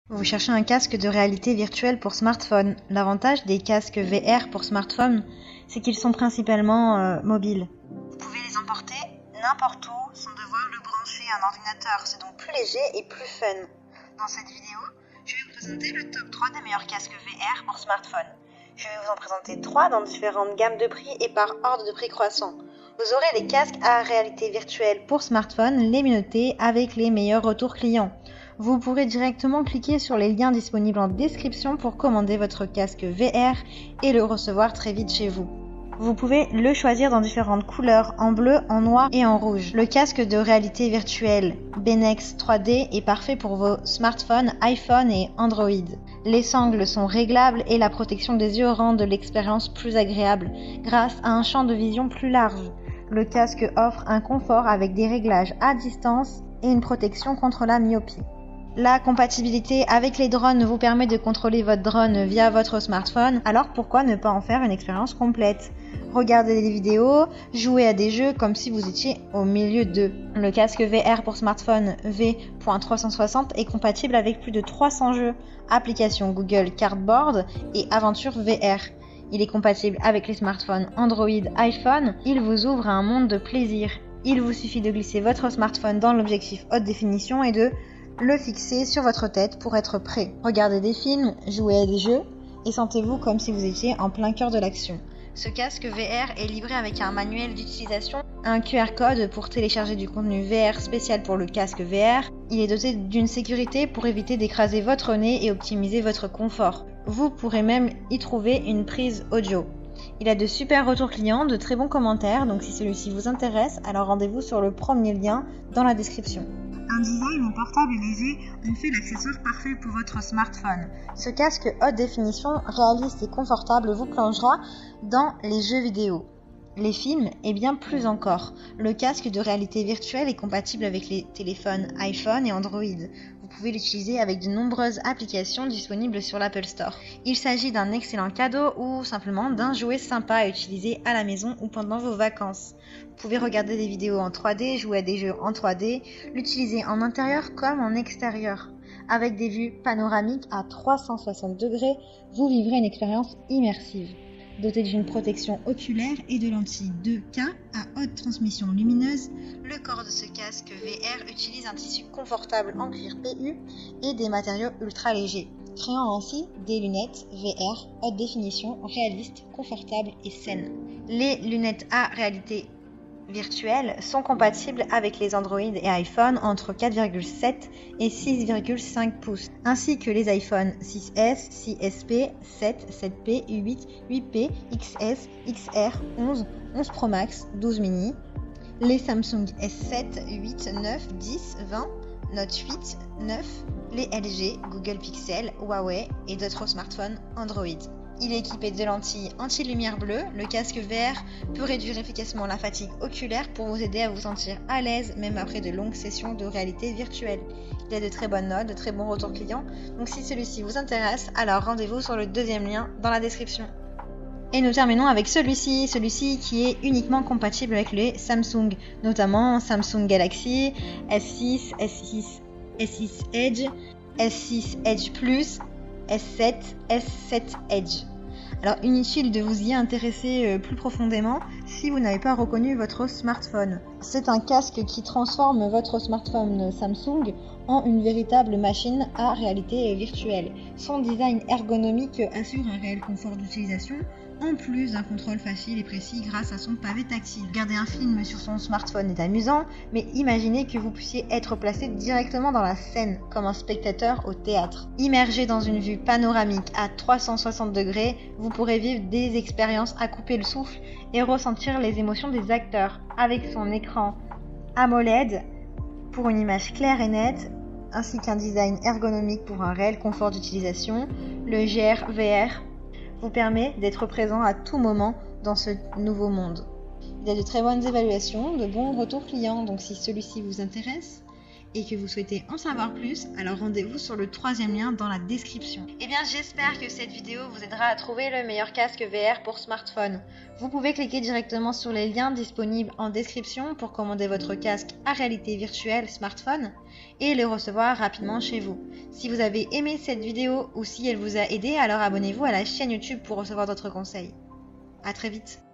Vous cherchez un casque de réalité virtuelle pour smartphone. L'avantage des casques VR pour smartphone, c'est qu'ils sont principalement mobiles. Vous pouvez les emporter n'importe où sans devoir le brancher à un ordinateur. C'est donc plus léger et plus fun. Dans cette vidéo, je vais vous présenter le top 3 des meilleurs casques VR pour smartphone. Je vais vous en présenter 3 dans différentes gammes de prix et par ordre de prix croissant. Vous aurez les casques à réalité virtuelle pour smartphone, les mieux notés avec les meilleurs retours clients. Vous pourrez directement cliquer sur les liens disponibles en description pour commander votre casque VR et le recevoir très vite chez vous. Vous pouvez le choisir dans différentes couleurs, en bleu, en noir et en rouge. Le casque de réalité virtuelle Benex 3D est parfait pour vos smartphones, iPhone et Android. Les sangles sont réglables et la protection des yeux rend l'expérience plus agréable grâce à un champ de vision plus large. Le casque offre un confort avec des réglages à distance et une protection contre la myopie. La compatibilité avec les drones vous permet de contrôler votre drone via votre smartphone, alors pourquoi ne pas en faire une expérience complète? Regardez des vidéos, jouez à des jeux comme si vous étiez au milieu d'eux. Le casque VR pour smartphone V.360 est compatible avec plus de 300 jeux, applications Google Cardboard et Aventure VR. Il est compatible avec les smartphones Android, iPhone, il vous ouvre à un monde de plaisir. Il vous suffit de glisser votre smartphone dans l'objectif haute définition et de le fixer sur votre tête pour être prêt. Regardez des films, jouez à des jeux et sentez-vous comme si vous étiez en plein cœur de l'action. Ce casque VR est livré avec un manuel d'utilisation, un QR code pour télécharger du contenu VR spécial pour le casque VR. Il est doté d'une sécurité pour éviter d'écraser votre nez et optimiser votre confort. Vous pourrez même y trouver une prise audio. Il a de super retours clients, de très bons commentaires, donc si celui-ci vous intéresse, alors rendez-vous sur le premier lien dans la description. Un design portable et léger en fait l'accessoire parfait pour votre smartphone. Ce casque haute définition, réaliste et confortable vous plongera dans les jeux vidéo, les films et bien plus encore. Le casque de réalité virtuelle est compatible avec les téléphones iPhone et Android. Vous pouvez l'utiliser avec de nombreuses applications disponibles sur l'Apple Store. Il s'agit d'un excellent cadeau ou simplement d'un jouet sympa à utiliser à la maison ou pendant vos vacances. Vous pouvez regarder des vidéos en 3D, jouer à des jeux en 3D, l'utiliser en intérieur comme en extérieur. Avec des vues panoramiques à 360 degrés, vous vivrez une expérience immersive. Doté d'une protection oculaire et de lentilles 2K à haute transmission lumineuse, le corps de ce casque VR utilise un tissu confortable en cuir PU et des matériaux ultra légers, créant ainsi des lunettes VR haute définition, réalistes, confortables et saines. Les lunettes à réalité virtuelles sont compatibles avec les Android et iPhone entre 4,7 et 6,5 pouces, ainsi que les iPhone 6S, 6SP, 7, 7P, 8, 8P, XS, XR, 11, 11 Pro Max, 12 mini, les Samsung S7, 8, 9, 10, 20, Note 8, 9, les LG, Google Pixel, Huawei et d'autres smartphones Android. Il est équipé de lentilles anti-lumière bleue. Le casque VR peut réduire efficacement la fatigue oculaire pour vous aider à vous sentir à l'aise même après de longues sessions de réalité virtuelle. Il a de très bonnes notes, de très bons retours clients. Donc si celui-ci vous intéresse, alors rendez-vous sur le deuxième lien dans la description. Et nous terminons avec celui-ci qui est uniquement compatible avec les Samsung, notamment Samsung Galaxy S6, S6, S6 Edge, S6 Edge Plus, S7, S7 Edge. Alors inutile de vous y intéresser plus profondément si vous n'avez pas reconnu votre smartphone. C'est un casque qui transforme votre smartphone Samsung en une véritable machine à réalité virtuelle. Son design ergonomique assure un réel confort d'utilisation, en plus d'un contrôle facile et précis grâce à son pavé tactile. Regarder un film sur son smartphone est amusant, mais imaginez que vous puissiez être placé directement dans la scène, comme un spectateur au théâtre. Immergé dans une vue panoramique à 360 degrés, vous pourrez vivre des expériences à couper le souffle et ressentir les émotions des acteurs. Avec son écran AMOLED pour une image claire et nette, ainsi qu'un design ergonomique pour un réel confort d'utilisation, le GR VR vous permet d'être présent à tout moment dans ce nouveau monde. Il y a de très bonnes évaluations, de bons retours clients, donc si celui-ci vous intéresse, et que vous souhaitez en savoir plus, alors rendez-vous sur le 3e lien dans la description. Eh bien, j'espère que cette vidéo vous aidera à trouver le meilleur casque VR pour smartphone. Vous pouvez cliquer directement sur les liens disponibles en description pour commander votre casque à réalité virtuelle smartphone et le recevoir rapidement chez vous. Si vous avez aimé cette vidéo ou si elle vous a aidé, alors abonnez-vous à la chaîne YouTube pour recevoir d'autres conseils. À très vite.